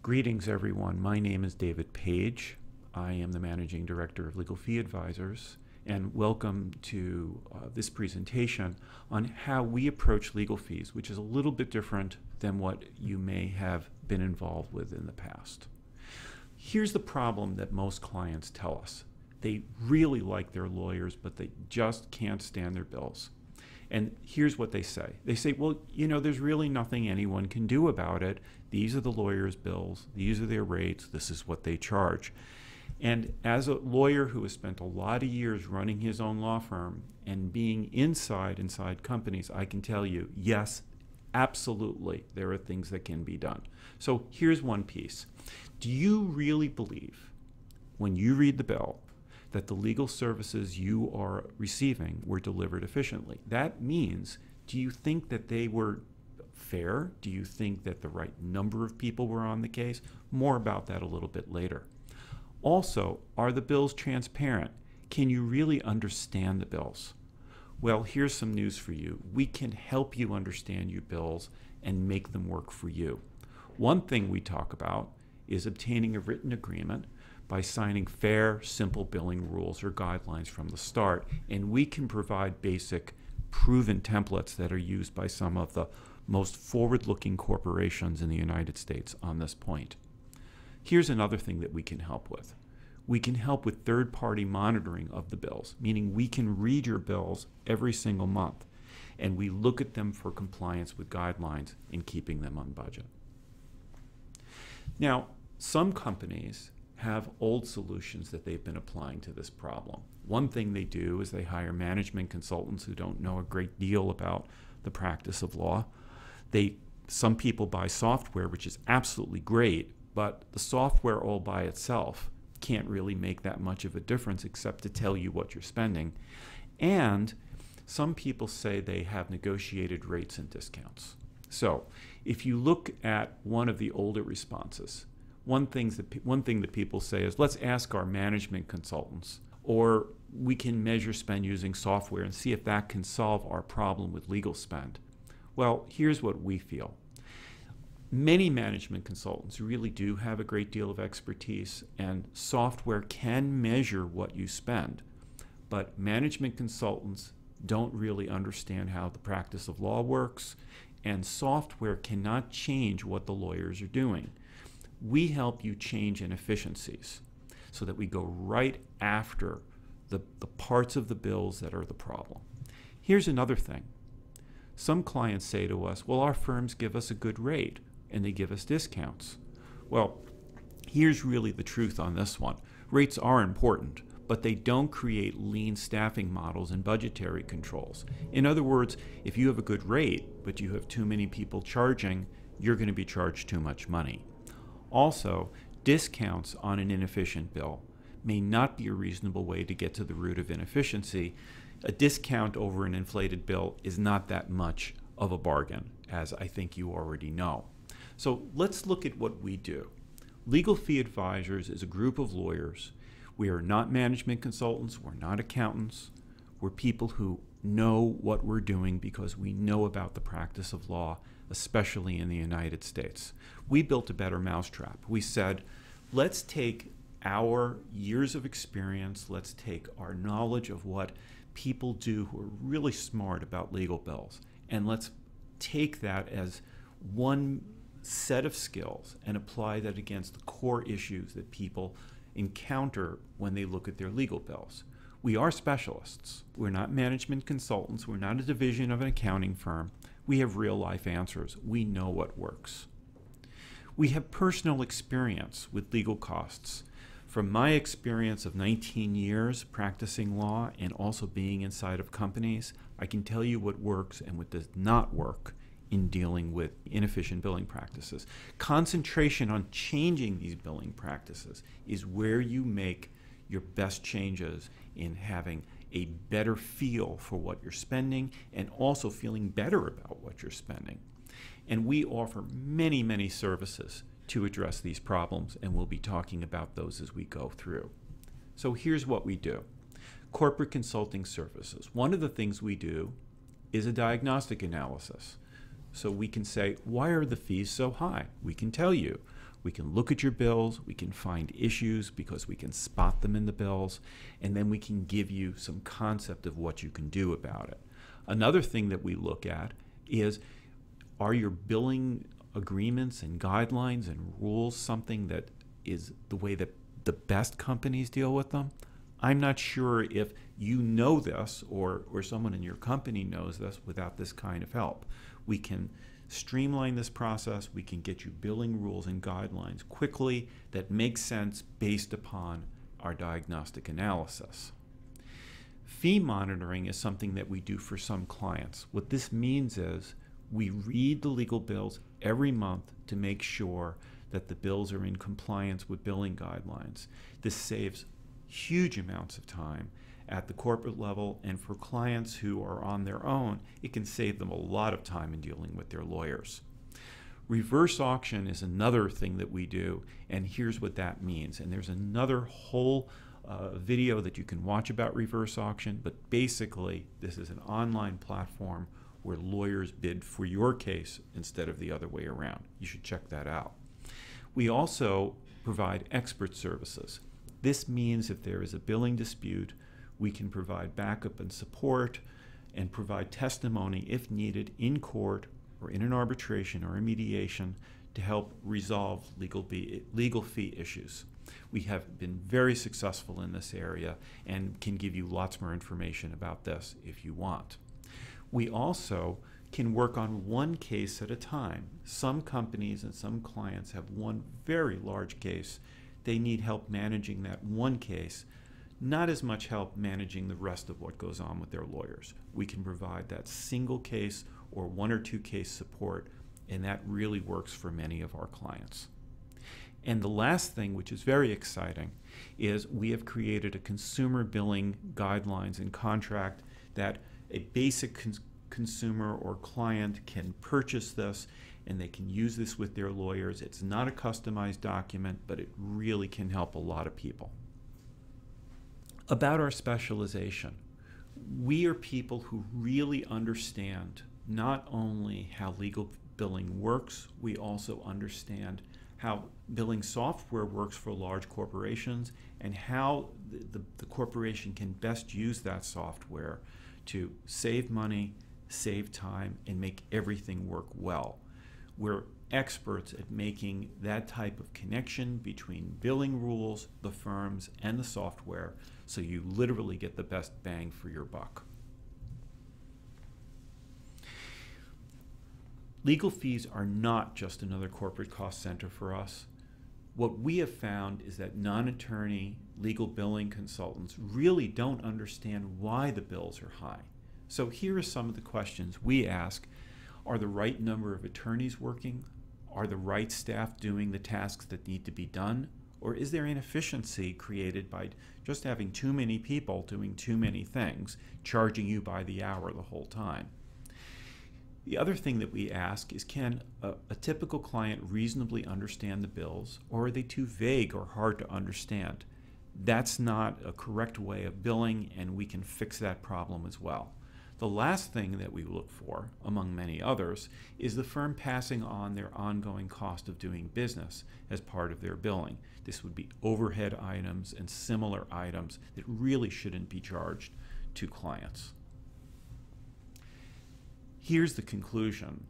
Greetings, everyone. My name is David Paige. I am the Managing Director of Legal Fee Advisors, and welcome to this presentation on how we approach legal fees, which is a little bit different than what you may have been involved with in the past. Here's the problem that most clients tell us. They really like their lawyers, but they just can't stand their bills. And here's what they say. They say, well, you know, there's really nothing anyone can do about it. These are the lawyer's bills. These are their rates. This is what they charge. And as a lawyer who has spent a lot of years running his own law firm and being inside companies, I can tell you, yes, absolutely, there are things that can be done. So here's one piece. Do you really believe, when you read the bill, that the legal services you are receiving were delivered efficiently? That means, do you think that they were fair? Do you think that the right number of people were on the case? More about that a little bit later. Also, are the bills transparent? Can you really understand the bills? Well, here's some news for you. We can help you understand your bills and make them work for you. One thing we talk about is obtaining a written agreement by signing fair, simple billing rules or guidelines from the start, and we can provide basic, proven templates that are used by some of the most forward-looking corporations in the United States on this point. Here's another thing that we can help with. We can help with third-party monitoring of the bills, meaning we can read your bills every single month, and we look at them for compliance with guidelines and keeping them on budget. Now, some companies have old solutions that they've been applying to this problem. One thing they do is they hire management consultants who don't know a great deal about the practice of law. Some people buy software, which is absolutely great, but the software all by itself can't really make that much of a difference except to tell you what you're spending. And some people say they have negotiated rates and discounts. So if you look at one of the older responses, one thing that people say is, let's ask our management consultants, or we can measure spend using software and see if that can solve our problem with legal spend. Well, here's what we feel. Many management consultants really do have a great deal of expertise, and software can measure what you spend. But management consultants don't really understand how the practice of law works, and software cannot change what the lawyers are doing. We help you change inefficiencies so that we go right after the parts of the bills that are the problem. Here's another thing. Some clients say to us, well, our firms give us a good rate and they give us discounts. Well, here's really the truth on this one. Rates are important, but they don't create lean staffing models and budgetary controls. In other words, if you have a good rate, but you have too many people charging, you're going to be charged too much money. Also, discounts on an inefficient bill may not be a reasonable way to get to the root of inefficiency. A discount over an inflated bill is not that much of a bargain, as I think you already know. So let's look at what we do. Legal Fee Advisors is a group of lawyers. We are not management consultants. We're not accountants. We're people who know what we're doing because we know about the practice of law, especially in the United States. We built a better mousetrap. We said, let's take our years of experience, let's take our knowledge of what people do who are really smart about legal bills, and let's take that as one set of skills and apply that against the core issues that people encounter when they look at their legal bills. We are specialists. We're not management consultants. We're not a division of an accounting firm. We have real-life answers. We know what works. We have personal experience with legal costs. From my experience of 19 years practicing law and also being inside of companies, I can tell you what works and what does not work in dealing with inefficient billing practices. Concentration on changing these billing practices is where you make your best changes in having a better feel for what you're spending and also feeling better about what you're spending. And we offer many, many services to address these problems, and we'll be talking about those as we go through. So here's what we do. Corporate consulting services. One of the things we do is a diagnostic analysis. So we can say, why are the fees so high? We can tell you. We can look at your bills, we can find issues because we can spot them in the bills, and then we can give you some concept of what you can do about it. Another thing that we look at is, are your billing agreements and guidelines and rules something that is the way that the best companies deal with them? I'm not sure if you know this or someone in your company knows this without this kind of help. We can streamline this process. We can get you billing rules and guidelines quickly that make sense based upon our diagnostic analysis. Fee monitoring is something that we do for some clients. What this means is we read the legal bills every month to make sure that the bills are in compliance with billing guidelines. This saves huge amounts of time at the corporate level, and for clients who are on their own, it can save them a lot of time in dealing with their lawyers. Reverse auction is another thing that we do, and here's what that means. And there's another whole video that you can watch about reverse auction, but basically this is an online platform where lawyers bid for your case instead of the other way around. You should check that out. We also provide expert services. This means if there is a billing dispute, we can provide backup and support and provide testimony if needed in court or in an arbitration or a mediation to help resolve legal fee issues. We have been very successful in this area and can give you lots more information about this if you want. We also can work on one case at a time. Some companies and some clients have one very large case. They need help managing that one case, not as much help managing the rest of what goes on with their lawyers. We can provide that single case or one or two case support, and that really works for many of our clients. And the last thing, which is very exciting, is we have created a consumer billing guidelines and contract that a basic consumer or client can purchase this, and they can use this with their lawyers. It's not a customized document, but it really can help a lot of people. About our specialization, we are people who really understand not only how legal billing works, we also understand how billing software works for large corporations and how the corporation can best use that software to save money, save time, and make everything work well. We're experts at making that type of connection between billing rules, the firms, and the software, so you literally get the best bang for your buck. Legal fees are not just another corporate cost center for us. What we have found is that non-attorney legal billing consultants really don't understand why the bills are high. So here are some of the questions we ask. Are the right number of attorneys working? Are the right staff doing the tasks that need to be done? Or is there inefficiency created by just having too many people doing too many things, charging you by the hour the whole time? The other thing that we ask is, can a typical client reasonably understand the bills, or are they too vague or hard to understand? That's not a correct way of billing, and we can fix that problem as well. The last thing that we look for, among many others, is the firm passing on their ongoing cost of doing business as part of their billing. This would be overhead items and similar items that really shouldn't be charged to clients. Here's the conclusion.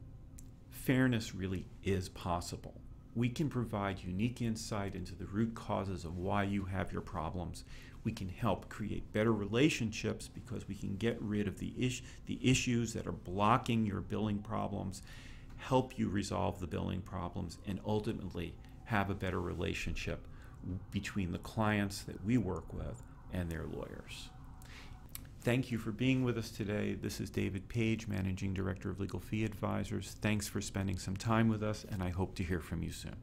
Fairness really is possible. We can provide unique insight into the root causes of why you have your problems. We can help create better relationships because we can get rid of the issues that are blocking your billing problems, help you resolve the billing problems, and ultimately have a better relationship between the clients that we work with and their lawyers. Thank you for being with us today. This is David Paige, Managing Director of Legal Fee Advisors. Thanks for spending some time with us, and I hope to hear from you soon.